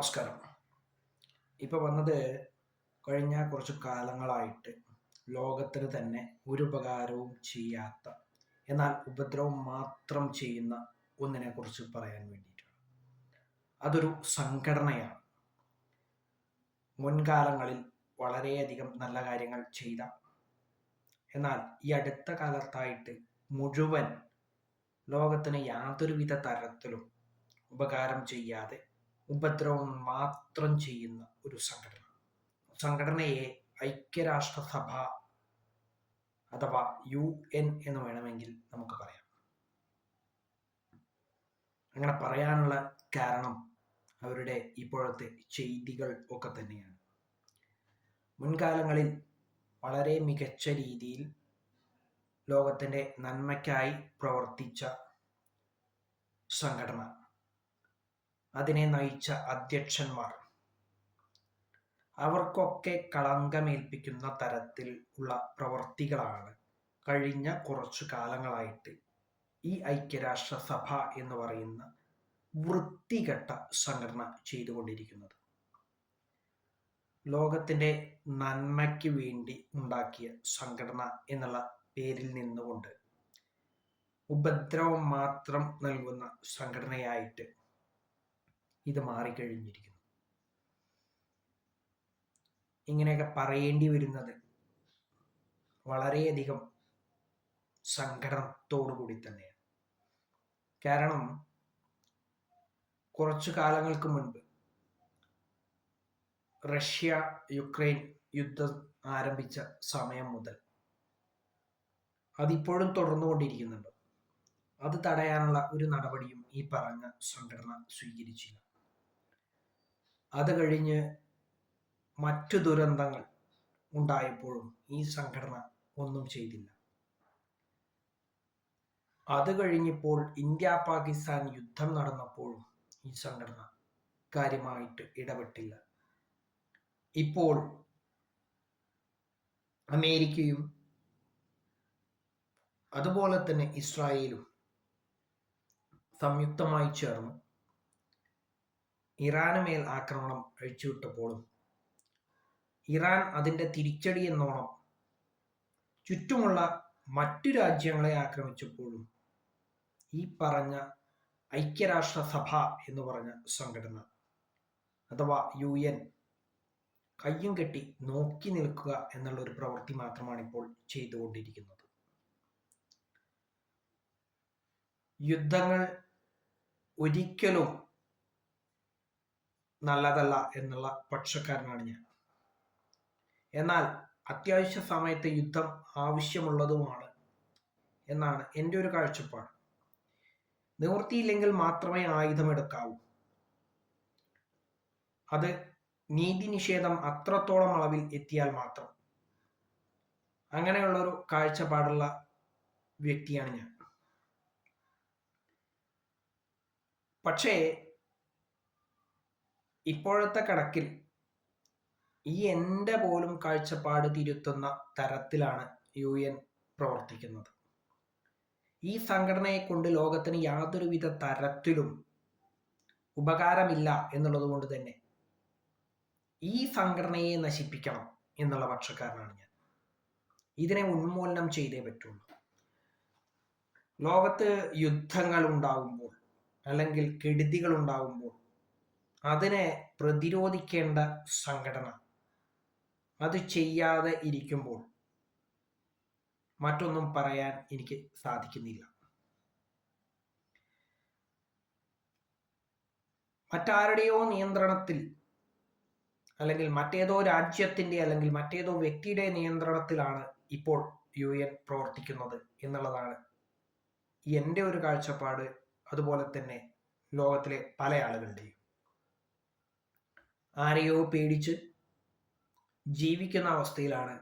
നമസ്കാരം. ഇപ്പോൾ വന്നത് കഴിഞ്ഞ കുറച്ച് കാലങ്ങളായിട്ട് ലോകത്തിന് തന്നെ ഒരു ഉപകാരവും ചെയ്യാത്ത, എന്നാൽ ഉപദ്രവം മാത്രം ചെയ്യുന്ന ഒന്നിനെക്കുറിച്ച് പറയാൻ വേണ്ടിയിട്ടാണ്. അതൊരു സംഘടനയാണ്. മുൻകാലങ്ങളിൽ വളരെയധികം നല്ല കാര്യങ്ങൾ ചെയ്ത, എന്നാൽ ഈ അടുത്ത കാലത്തായിട്ട് മുഴുവൻ ലോകത്തിന് യാതൊരുവിധ തരത്തിലും ഉപകാരം ചെയ്യാതെ ഉപദ്രവം മാത്രം ചെയ്യുന്ന ഒരു സംഘടനയെ ഐക്യരാഷ്ട്രസഭ അഥവാ UN എന്ന് വേണമെങ്കിൽ നമുക്ക് പറയാം. അങ്ങനെ പറയാനുള്ള കാരണം അവരുടെ ഇപ്പോഴത്തെ ചെയ്തികൾ ഒക്കെ തന്നെയാണ്. മുൻകാലങ്ങളിൽ വളരെ മികച്ച രീതിയിൽ ലോകത്തിൻ്റെ നന്മയ്ക്കായി പ്രവർത്തിച്ച സംഘടന, അതിനെ നയിച്ച അധ്യക്ഷന്മാർ, അവർക്കൊക്കെ കളങ്കമേൽപ്പിക്കുന്ന തരത്തിൽ ഉള്ള പ്രവർത്തികളാണ് കഴിഞ്ഞ കുറച്ചു കാലങ്ങളായിട്ട് ഈ ഐക്യരാഷ്ട്രസഭ എന്ന് പറയുന്ന വൃത്തികെട്ട സംഘടന ചെയ്തുകൊണ്ടിരിക്കുന്നത്. ലോകത്തിൻ്റെ നന്മയ്ക്ക് വേണ്ടി ഉണ്ടാക്കിയ സംഘടന എന്നുള്ള പേരിൽ നിന്നുകൊണ്ട് ഉപദ്രവം മാത്രം നൽകുന്ന സംഘടനയായിട്ട് ഇത് മാറിക്കഴിഞ്ഞിരിക്കുന്നു. ഇങ്ങനെയൊക്കെ പറയേണ്ടി വരുന്നത് വളരെയധികം സങ്കടത്തോടു കൂടി തന്നെയാണ്. കാരണം കുറച്ചു കാലങ്ങൾക്ക് മുൻപ് റഷ്യ യുക്രൈൻ യുദ്ധം ആരംഭിച്ച സമയം മുതൽ അതിപ്പോഴും തുടർന്നുകൊണ്ടിരിക്കുന്നുണ്ട്. അത് തടയാനുള്ള ഒരു നടപടിയും ഈ പറഞ്ഞ സംഘടന സ്വീകരിച്ചില്ല. അത് കഴിഞ്ഞ് മറ്റു ദുരന്തങ്ങൾ ഉണ്ടായപ്പോഴും ഈ സംഘടന ഒന്നും ചെയ്തില്ല. അത് കഴിഞ്ഞപ്പോൾ ഇന്ത്യ പാകിസ്ഥാൻ യുദ്ധം നടന്നപ്പോഴും ഈ സംഘടന കാര്യമായിട്ട് ഇടപെട്ടില്ല. ഇപ്പോൾ അമേരിക്കയും അതുപോലെ തന്നെ ഇസ്രായേലും സംയുക്തമായി ചേർന്ന് ഇറാന് മേൽ ആക്രമണം അഴിച്ചുവിട്ടപ്പോഴും ഇറാൻ അതിൻ്റെ തിരിച്ചടി എന്നോണം ചുറ്റുമുള്ള മറ്റു രാജ്യങ്ങളെ ആക്രമിച്ചപ്പോഴും ഈ പറഞ്ഞ ഐക്യരാഷ്ട്രസഭ എന്ന് പറഞ്ഞ സംഘടന അഥവാ UN കയ്യും കെട്ടി നോക്കി നിൽക്കുക എന്നുള്ള ഒരു പ്രവൃത്തി മാത്രമാണ് ഇപ്പോൾ ചെയ്തുകൊണ്ടിരിക്കുന്നത്. യുദ്ധങ്ങൾ ഒരിക്കലും നല്ലതല്ല എന്നുള്ള പക്ഷക്കാരനാണ് ഞാൻ. എന്നാൽ അത്യാവശ്യ സമയത്ത് യുദ്ധം ആവശ്യമുള്ളതുമാണ് എന്നാണ് എൻ്റെ ഒരു കാഴ്ചപ്പാട്. നിവൃത്തിയില്ലെങ്കിൽ മാത്രമേ ആയുധമെടുക്കാവൂ. അത് നീതി നിഷേധം അത്രത്തോളം അളവിൽ എത്തിയാൽ മാത്രം. അങ്ങനെയുള്ളൊരു കാഴ്ചപ്പാടുള്ള വ്യക്തിയാണ് ഞാൻ. പക്ഷേ ഇപ്പോഴത്തെ കണക്കിൽ ഈ എൻ്റെ പോലും കാഴ്ചപ്പാട് തിരുത്തുന്ന തരത്തിലാണ് UN പ്രവർത്തിക്കുന്നത്. ഈ സംഘടനയെ കൊണ്ട് ലോകത്തിന് യാതൊരുവിധ തരത്തിലും ഉപകാരമില്ല എന്നുള്ളത് കൊണ്ട് തന്നെ ഈ സംഘടനയെ നശിപ്പിക്കണം എന്നുള്ള പക്ഷക്കാരനാണ് ഞാൻ. ഇതിനെ ഉന്മൂലനം ചെയ്തേ പറ്റുള്ളൂ. ലോകത്ത് യുദ്ധങ്ങൾ ഉണ്ടാകുമ്പോൾ അല്ലെങ്കിൽ കെടുതികൾ ഉണ്ടാകുമ്പോൾ അതിനെ പ്രതിരോധിക്കേണ്ട സംഘടന അത് ചെയ്യാതെ ഇരിക്കുമ്പോൾ മറ്റൊന്നും പറയാൻ എനിക്ക് സാധിക്കുന്നില്ല. മറ്റാരുടെയോ നിയന്ത്രണത്തിൽ അല്ലെങ്കിൽ മറ്റേതോ രാജ്യത്തിൻ്റെ അല്ലെങ്കിൽ മറ്റേതോ വ്യക്തിയുടെ നിയന്ത്രണത്തിലാണ് ഇപ്പോൾ UN പ്രവർത്തിക്കുന്നത് എന്നുള്ളതാണ് എൻ്റെ ഒരു കാഴ്ചപ്പാട്. അതുപോലെ തന്നെ ലോകത്തിലെ പല ആളുകളുടെയും. ആരെയോ പേടിച്ച് ജീവിക്കുന്ന അവസ്ഥയിലാണ്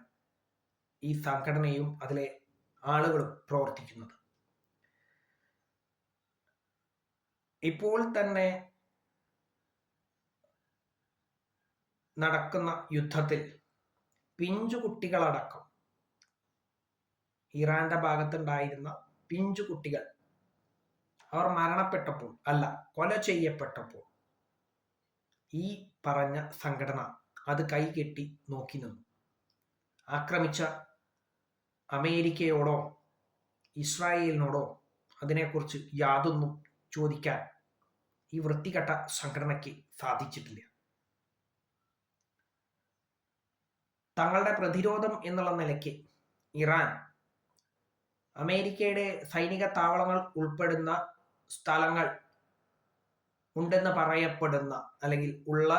ഈ സംഘടനയും അതിലെ ആളുകളും പ്രവർത്തിക്കുന്നത്. ഇപ്പോൾ തന്നെ നടക്കുന്ന യുദ്ധത്തിൽ പിഞ്ചു കുട്ടികളടക്കം, ഇറാന്റെ ഭാഗത്തുണ്ടായിരുന്ന പിഞ്ചു കുട്ടികൾ അവർ മരണപ്പെട്ടപ്പോൾ, അല്ല കൊല ചെയ്യപ്പെട്ടപ്പോൾ ഈ പറഞ്ഞ സംഘടന അത് കൈകെട്ടി നോക്കി നിന്നു. ആക്രമിച്ച അമേരിക്കയോടോ ഇസ്രായേലിനോടോ അതിനെക്കുറിച്ച് യാതൊന്നും ചോദിക്കാൻ ഈ വൃത്തികെട്ട സംഘടനയ്ക്ക് സാധിച്ചിട്ടില്ല. തങ്ങളുടെ പ്രതിരോധം എന്നുള്ള നിലയ്ക്ക് ഇറാൻ അമേരിക്കയുടെ സൈനിക താവളങ്ങൾ ഉൾപ്പെടുന്ന സ്ഥലങ്ങൾ ഉണ്ടെന്ന് പറയപ്പെടുന്ന അല്ലെങ്കിൽ ഉള്ള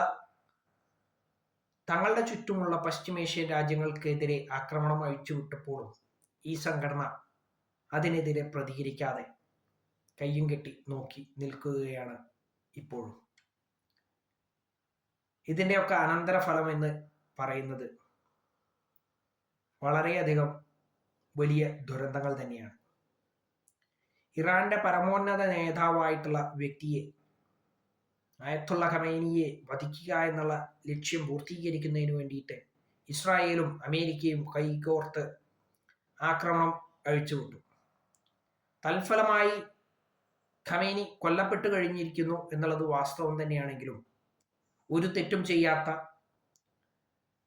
തങ്ങളുടെ ചുറ്റുമുള്ള പശ്ചിമേഷ്യൻ രാജ്യങ്ങൾക്കെതിരെ ആക്രമണം അഴിച്ചുവിട്ടപ്പോഴും ഈ സംഘടന അതിനെതിരെ പ്രതികരിക്കാതെ കയ്യും കെട്ടി നോക്കി നിൽക്കുകയാണ് ഇപ്പോഴും. ഇതിൻ്റെയൊക്കെ അനന്തരഫലം എന്ന് പറയുന്നത് വളരെയധികം വലിയ ദുരന്തങ്ങൾ തന്നെയാണ്. ഇറാന്റെ പരമോന്നത നേതാവായിട്ടുള്ള വ്യക്തിയെ, അയത്തുള്ള ഖമേനിയെ വധിക്കുക എന്നുള്ള ലക്ഷ്യം പൂർത്തീകരിക്കുന്നതിന് വേണ്ടിയിട്ട് ഇസ്രായേലും അമേരിക്കയും കൈകോർത്ത് ആക്രമണം അഴിച്ചുവിട്ടു. തൽഫലമായി ഖമേനി കൊല്ലപ്പെട്ടു കഴിഞ്ഞിരിക്കുന്നു എന്നുള്ളത് വാസ്തവം തന്നെയാണെങ്കിലും ഒരു തെറ്റും ചെയ്യാത്ത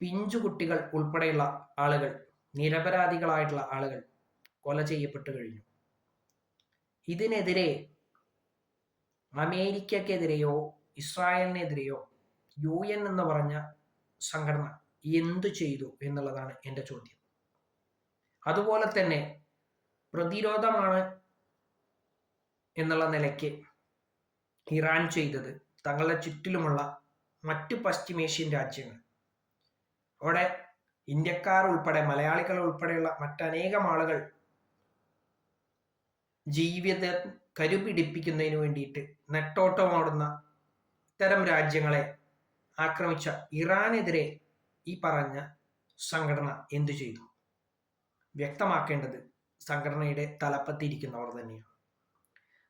പിഞ്ചുകുട്ടികൾ ഉൾപ്പെടെയുള്ള ആളുകൾ, നിരപരാധികളായിട്ടുള്ള ആളുകൾ കൊല ചെയ്യപ്പെട്ടു കഴിഞ്ഞു. ഇതിനെതിരെ അമേരിക്കക്കെതിരെയോ ഇസ്രായേലിനെതിരെയോ UN എന്ന് പറഞ്ഞ സംഘടന എന്തു ചെയ്തു എന്നുള്ളതാണ് എൻ്റെ ചോദ്യം. അതുപോലെ തന്നെ പ്രതിരോധമാണ് എന്നുള്ള നിലയ്ക്ക് ഇറാൻ ചെയ്തത് തങ്ങളുടെ ചുറ്റിലുമുള്ള മറ്റു പശ്ചിമേഷ്യൻ രാജ്യങ്ങൾ, അവിടെ ഇന്ത്യക്കാർ ഉൾപ്പെടെ മലയാളികൾ ഉൾപ്പെടെയുള്ള മറ്റനേകം ആളുകൾ ജീവിതം കരുപിടിപ്പിക്കുന്നതിന് വേണ്ടിയിട്ട് നെട്ടോട്ടമോടുന്ന ഇത്തരം രാജ്യങ്ങളെ ആക്രമിച്ച ഇറാനെതിരെ ഈ പറഞ്ഞ സംഘടന എന്തു ചെയ്തു? വ്യക്തമാക്കേണ്ടത് സംഘടനയുടെ തലപ്പത്തിരിക്കുന്നവർ തന്നെയാണ്.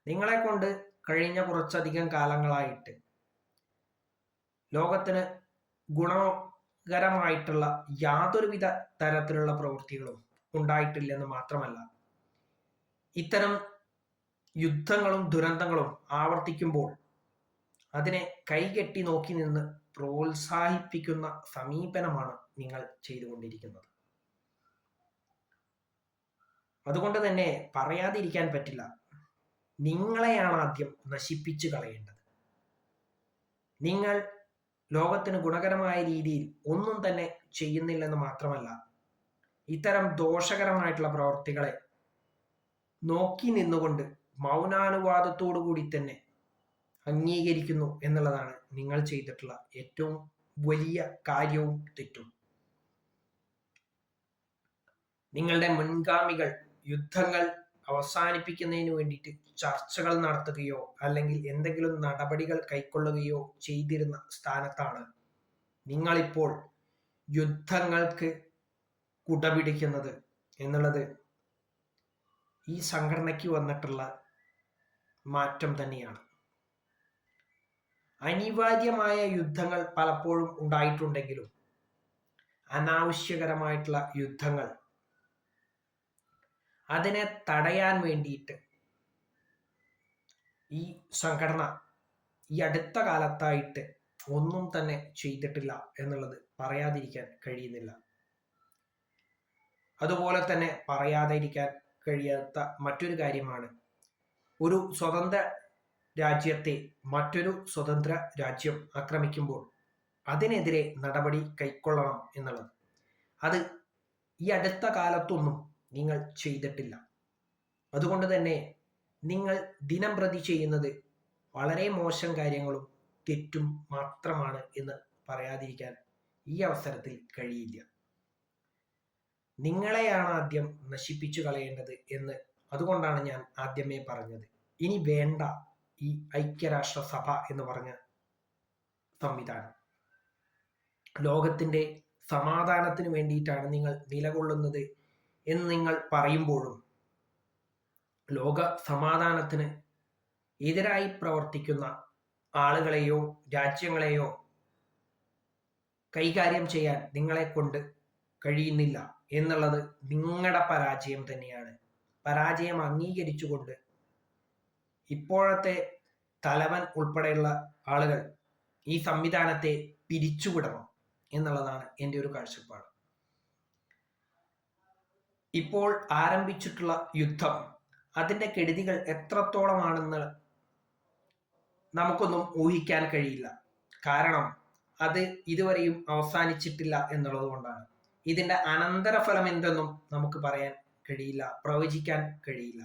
നിങ്ങളെ കൊണ്ട് കഴിഞ്ഞ കുറച്ചധികം കാലങ്ങളായിട്ട് ലോകത്തിന് ഗുണകരമായിട്ടുള്ള യാതൊരുവിധ തരത്തിലുള്ള പ്രവൃത്തികളും ഉണ്ടായിട്ടില്ലെന്ന് മാത്രമല്ല, ഇത്തരം യുദ്ധങ്ങളും ദുരന്തങ്ങളും ആവർത്തിക്കുമ്പോൾ അതിനെ കൈകെട്ടി നോക്കി നിന്ന് പ്രോത്സാഹിപ്പിക്കുന്ന സമീപനമാണ് നിങ്ങൾ ചെയ്തുകൊണ്ടിരിക്കുന്നത്. അതുകൊണ്ട് തന്നെ പറയാതിരിക്കാൻ പറ്റില്ല, നിങ്ങളെയാണ് ആദ്യം നശിപ്പിച്ചു കളയേണ്ടത്. നിങ്ങൾ ലോകത്തിന് ഗുണകരമായ രീതിയിൽ ഒന്നും തന്നെ ചെയ്യുന്നില്ലെന്ന് മാത്രമല്ല, ഇത്തരം ദോഷകരമായിട്ടുള്ള പ്രവർത്തികളെ നോക്കി നിന്നുകൊണ്ട് മൗനാനുവാദത്തോടു കൂടി തന്നെ അംഗീകരിക്കുന്നു എന്നുള്ളതാണ് നിങ്ങൾ ചെയ്തിട്ടുള്ള ഏറ്റവും വലിയ കാര്യവും തെറ്റും. നിങ്ങളുടെ മുൻഗാമികൾ യുദ്ധങ്ങൾ അവസാനിപ്പിക്കുന്നതിന് വേണ്ടിയിട്ട് ചർച്ചകൾ നടത്തുകയോ അല്ലെങ്കിൽ എന്തെങ്കിലും നടപടികൾ കൈക്കൊള്ളുകയോ ചെയ്തിരുന്ന സ്ഥാനത്താണ് നിങ്ങളിപ്പോൾ യുദ്ധങ്ങൾക്ക് കുടപിടിക്കുന്നത് എന്നുള്ളത് ഈ സംഘടനയ്ക്ക് വന്നിട്ടുള്ള മാറ്റം തന്നെയാണ്. അനിവാര്യമായ യുദ്ധങ്ങൾ പലപ്പോഴും ഉണ്ടായിട്ടുണ്ടെങ്കിലും അനാവശ്യകരമായിട്ടുള്ള യുദ്ധങ്ങൾ അതിനെ തടയാൻ വേണ്ടിയിട്ട് ഈ സംഘടന ഈ അടുത്ത കാലത്തായിട്ട് ഒന്നും തന്നെ ചെയ്തിട്ടില്ല എന്നുള്ളത് പറയാതിരിക്കാൻ കഴിയുന്നില്ല. അതുപോലെ തന്നെ പറയാതിരിക്കാൻ കഴിയാത്ത മറ്റൊരു കാര്യമാണ്, ഒരു സ്വതന്ത്ര രാജ്യത്തെ മറ്റൊരു സ്വതന്ത്ര രാജ്യം ആക്രമിക്കുമ്പോൾ അതിനെതിരെ നടപടി കൈക്കൊള്ളണം എന്നുള്ളത്. അത് ഈ അടുത്ത കാലത്തൊന്നും നിങ്ങൾ ചെയ്തിട്ടില്ല. അതുകൊണ്ട് തന്നെ നിങ്ങൾ ദിനം പ്രതി ചെയ്യുന്നത് വളരെ മോശം കാര്യങ്ങളും തെറ്റും മാത്രമാണ് എന്ന് പറയാതിരിക്കാൻ ഈ അവസരത്തിൽ കഴിയില്ല. നിങ്ങളെയാണ് ആദ്യം നശിപ്പിച്ചു കളയേണ്ടത് എന്ന് അതുകൊണ്ടാണ് ഞാൻ ആദ്യമേ പറഞ്ഞത്. ഇനി വേണ്ട ഈ ഐക്യരാഷ്ട്രസഭ എന്ന് പറഞ്ഞ സംവിധാനം. ലോകത്തിൻ്റെ സമാധാനത്തിന് വേണ്ടിയിട്ടാണ് നിങ്ങൾ നിലകൊള്ളുന്നത് എന്ന് നിങ്ങൾ പറയുമ്പോഴും ലോക സമാധാനത്തിന് എതിരായി പ്രവർത്തിക്കുന്ന ആളുകളെയോ രാജ്യങ്ങളെയോ കൈകാര്യം ചെയ്യാൻ നിങ്ങളെ കൊണ്ട് കഴിയുന്നില്ല എന്നുള്ളത് നിങ്ങളുടെ പരാജയം തന്നെയാണ്. പരാജയം അംഗീകരിച്ചുകൊണ്ട് ഇപ്പോഴത്തെ തലവൻ ഉൾപ്പെടെയുള്ള ആളുകൾ ഈ സംവിധാനത്തെ പിരിച്ചുവിടണം എന്നുള്ളതാണ് എൻ്റെ ഒരു കാഴ്ചപ്പാട്. ഇപ്പോൾ ആരംഭിച്ചിട്ടുള്ള യുദ്ധം അതിൻ്റെ കെടുതികൾ എത്രത്തോളമാണെന്ന് നമുക്കൊന്നും ഊഹിക്കാൻ കഴിയില്ല. കാരണം അത് ഇതുവരെയും അവസാനിച്ചിട്ടില്ല എന്നുള്ളത് കൊണ്ടാണ്. ഇതിൻ്റെ അനന്തരഫലം എന്തെന്നും നമുക്ക് പറയാൻ കഴിയില്ല, പ്രവചിക്കാൻ കഴിയില്ല.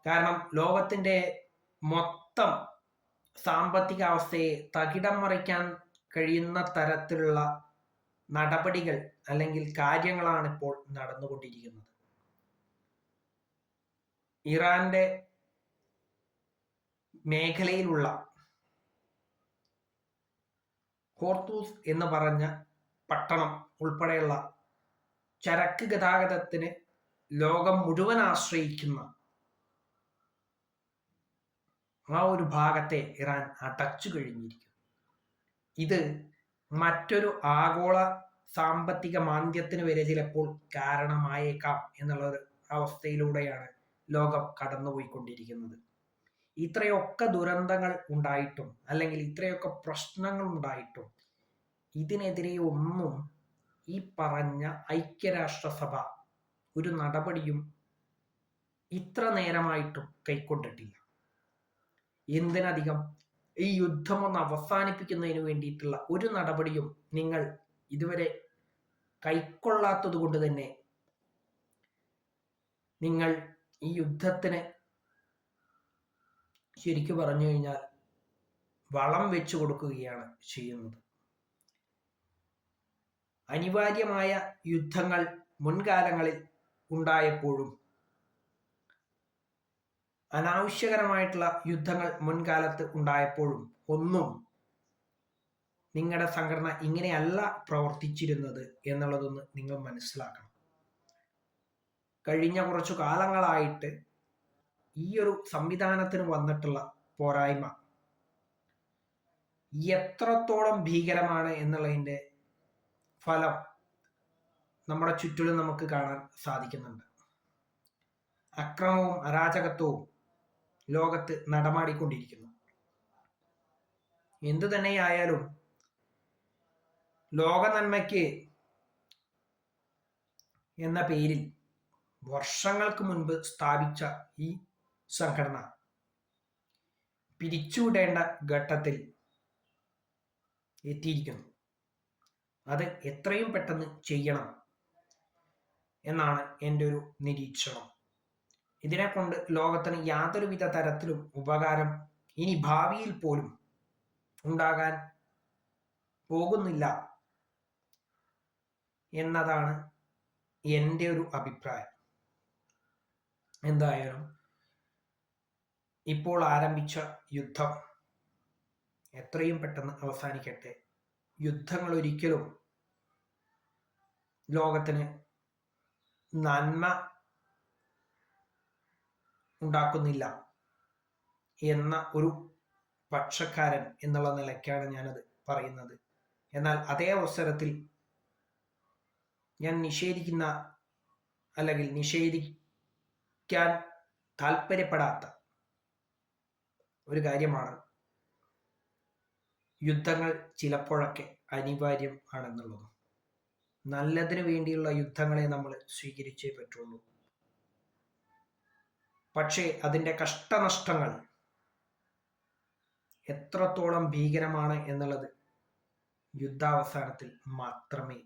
കാരണം ലോകത്തിൻ്റെ മൊത്തം സാമ്പത്തിക അവസ്ഥയെ തകിടം മറിക്കാൻ കഴിയുന്ന തരത്തിലുള്ള നടപടികൾ അല്ലെങ്കിൽ കാര്യങ്ങളാണ് ഇപ്പോൾ നടന്നുകൊണ്ടിരിക്കുന്നത്. ഇറാന്റെ മേഖലയിലുള്ള ഹോർത്തൂസ് എന്ന് പറഞ്ഞ പട്ടണം ഉൾപ്പെടെയുള്ള ചരക്ക് ഗതാഗതത്തിന് ലോകം മുഴുവൻ ആശ്രയിക്കുന്ന ആ ഒരു ഭാഗത്തെ ഇറാൻ അടച്ചു കഴിഞ്ഞിരിക്കുന്നു. ഇത് മറ്റൊരു ആഗോള സാമ്പത്തിക മാന്ദ്യത്തിന് വരെ ചിലപ്പോൾ കാരണമായേക്കാം എന്നുള്ള ഒരു അവസ്ഥയിലൂടെയാണ് ലോകം കടന്നുപോയിക്കൊണ്ടിരിക്കുന്നത്. ഇത്രയൊക്കെ ദുരന്തങ്ങൾ ഉണ്ടായിട്ടും അല്ലെങ്കിൽ ഇത്രയൊക്കെ പ്രശ്നങ്ങൾ ഉണ്ടായിട്ടും ഇതിനെതിരെ ഒന്നും ഈ പറഞ്ഞ ഐക്യരാഷ്ട്രസഭ ഒരു നടപടിയും ഇത്ര നേരമായിട്ടും കൈക്കൊണ്ടിട്ടില്ല. എന്തിനധികം ഈ യുദ്ധം ഒന്ന് അവസാനിപ്പിക്കുന്നതിന് വേണ്ടിയിട്ടുള്ള ഒരു നടപടിയും നിങ്ങൾ ഇതുവരെ കൈക്കൊള്ളാത്തത് കൊണ്ട് തന്നെ നിങ്ങൾ ഈ യുദ്ധത്തിന് ശരിക്കു പറഞ്ഞു കഴിഞ്ഞാൽ വളം വെച്ചു കൊടുക്കുകയാണ് ചെയ്യുന്നത്. അനിവാര്യമായ യുദ്ധങ്ങൾ മുൻകാലങ്ങളിൽ ഉണ്ടായപ്പോഴും അനാവശ്യകരമായിട്ടുള്ള യുദ്ധങ്ങൾ മുൻകാലത്ത് ഉണ്ടായപ്പോഴും ഒന്നും നിങ്ങളുടെ സംഘടന ഇങ്ങനെയല്ല പ്രവർത്തിച്ചിരുന്നത് എന്നുള്ളതൊന്ന് നിങ്ങൾ മനസ്സിലാക്കണം. കഴിഞ്ഞ കുറച്ചു കാലങ്ങളായിട്ട് ഈ ഒരു സംവിധാനത്തിന് വന്നിട്ടുള്ള പോരായ്മ എത്രത്തോളം ഭീകരമാണ് എന്നുള്ളതിൻ്റെ ഫലം നമ്മുടെ ചുറ്റിലും നമുക്ക് കാണാൻ സാധിക്കുന്നുണ്ട്. അക്രമവും അരാജകത്വവും ലോകത്ത് നടമാടിക്കൊണ്ടിരിക്കുന്നു. എന്തു തന്നെയായാലും ലോക നന്മയ്ക്ക് എന്ന പേരിൽ വർഷങ്ങൾക്ക് മുൻപ് സ്ഥാപിച്ച ഈ സംഘടന പിരിച്ചുവിടേണ്ട ഘട്ടത്തിൽ എത്തിയിരിക്കുന്നു. അത് എത്രയും പെട്ടെന്ന് ചെയ്യണം എന്നാണ് എൻ്റെ ഒരു നിരീക്ഷണം. ഇതിനെ കൊണ്ട് ലോകത്തിന് യാതൊരുവിധ തരത്തിലും ഉപകാരം ഇനി ഭാവിയിൽ പോലും ഉണ്ടാകാൻ പോകുന്നില്ല എന്നതാണ് എൻ്റെ ഒരു അഭിപ്രായം. എന്തായാലും ഇപ്പോൾ ആരംഭിച്ച യുദ്ധം എത്രയും പെട്ടെന്ന് അവസാനിക്കട്ടെ. യുദ്ധങ്ങൾ ഒരിക്കലും ലോകത്തിന് നന്മ ഉണ്ടാക്കുന്നില്ല എന്ന ഒരു പക്ഷക്കാരൻ എന്നുള്ള നിലയ്ക്കാണ് ഞാനത് പറയുന്നത്. എന്നാൽ അതേ അവസരത്തിൽ ഞാൻ നിഷേധിക്കുന്ന അല്ലെങ്കിൽ നിഷേധിക്കാൻ താല്പര്യപ്പെടാത്ത ഒരു കാര്യമാണ് യുദ്ധങ്ങൾ ചിലപ്പോഴൊക്കെ അനിവാര്യം ആണെന്നുള്ളത്. നല്ലതിനു വേണ്ടിയുള്ള യുദ്ധങ്ങളെ നമ്മൾ സ്വീകരിച്ചേ പറ്റുള്ളൂ. പക്ഷേ അതിൻ്റെ കഷ്ടനഷ്ടങ്ങൾ എത്രത്തോളം ഭീകരമാണ് എന്നുള്ളത് യുദ്ധാവസാനത്തിൽ മാത്രമേ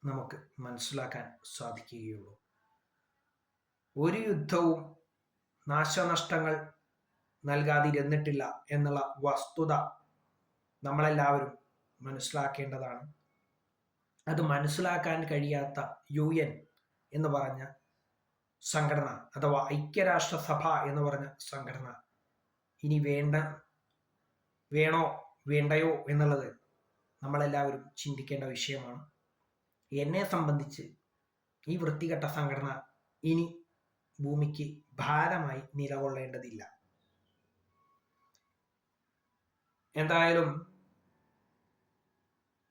നമുക്ക് മനസ്സിലാക്കാൻ സാധിക്കുകയുള്ളൂ. ഒരു യുദ്ധവും നാശനഷ്ടങ്ങൾ നൽകാതിരുന്നിട്ടില്ല എന്നുള്ള വസ്തുത നമ്മളെല്ലാവരും മനസ്സിലാക്കേണ്ടതാണ്. അത് മനസ്സിലാക്കാൻ കഴിയാത്ത UN എന്ന് പറഞ്ഞ സംഘടന അഥവാ ഐക്യരാഷ്ട്രസഭ എന്ന് പറഞ്ഞ സംഘടന ഇനി വേണോ വേണ്ടയോ എന്നുള്ളത് നമ്മളെല്ലാവരും ചിന്തിക്കേണ്ട വിഷയമാണ്. എന്നെ സംബന്ധിച്ച് ഈ വൃത്തികെട്ട സംഘടന ഇനി ഭൂമിക്ക് ഭാരമായി നിലകൊള്ളേണ്ടതില്ല. എന്തായാലും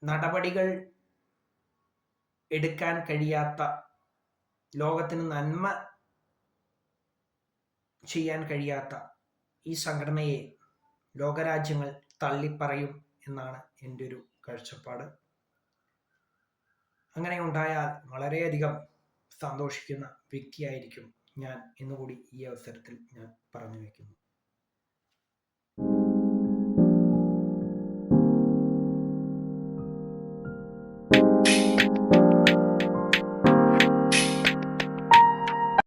നടപടികൾ എടുക്കാൻ കഴിയാത്ത, ലോകത്തിന് നന്മ ചെയ്യാൻ കഴിയാത്ത ഈ സംഘടനയെ ലോകരാജ്യങ്ങൾ തള്ളിപ്പറയും എന്നാണ് എൻ്റെ ഒരു കാഴ്ചപ്പാട്. അങ്ങനെ ഉണ്ടായാൽ വളരെയധികം സന്തോഷിക്കുന്ന വ്യക്തിയായിരിക്കും ഞാൻ എന്നുകൂടി ഈ അവസരത്തിൽ ഞാൻ പറഞ്ഞു വയ്ക്കുന്നു.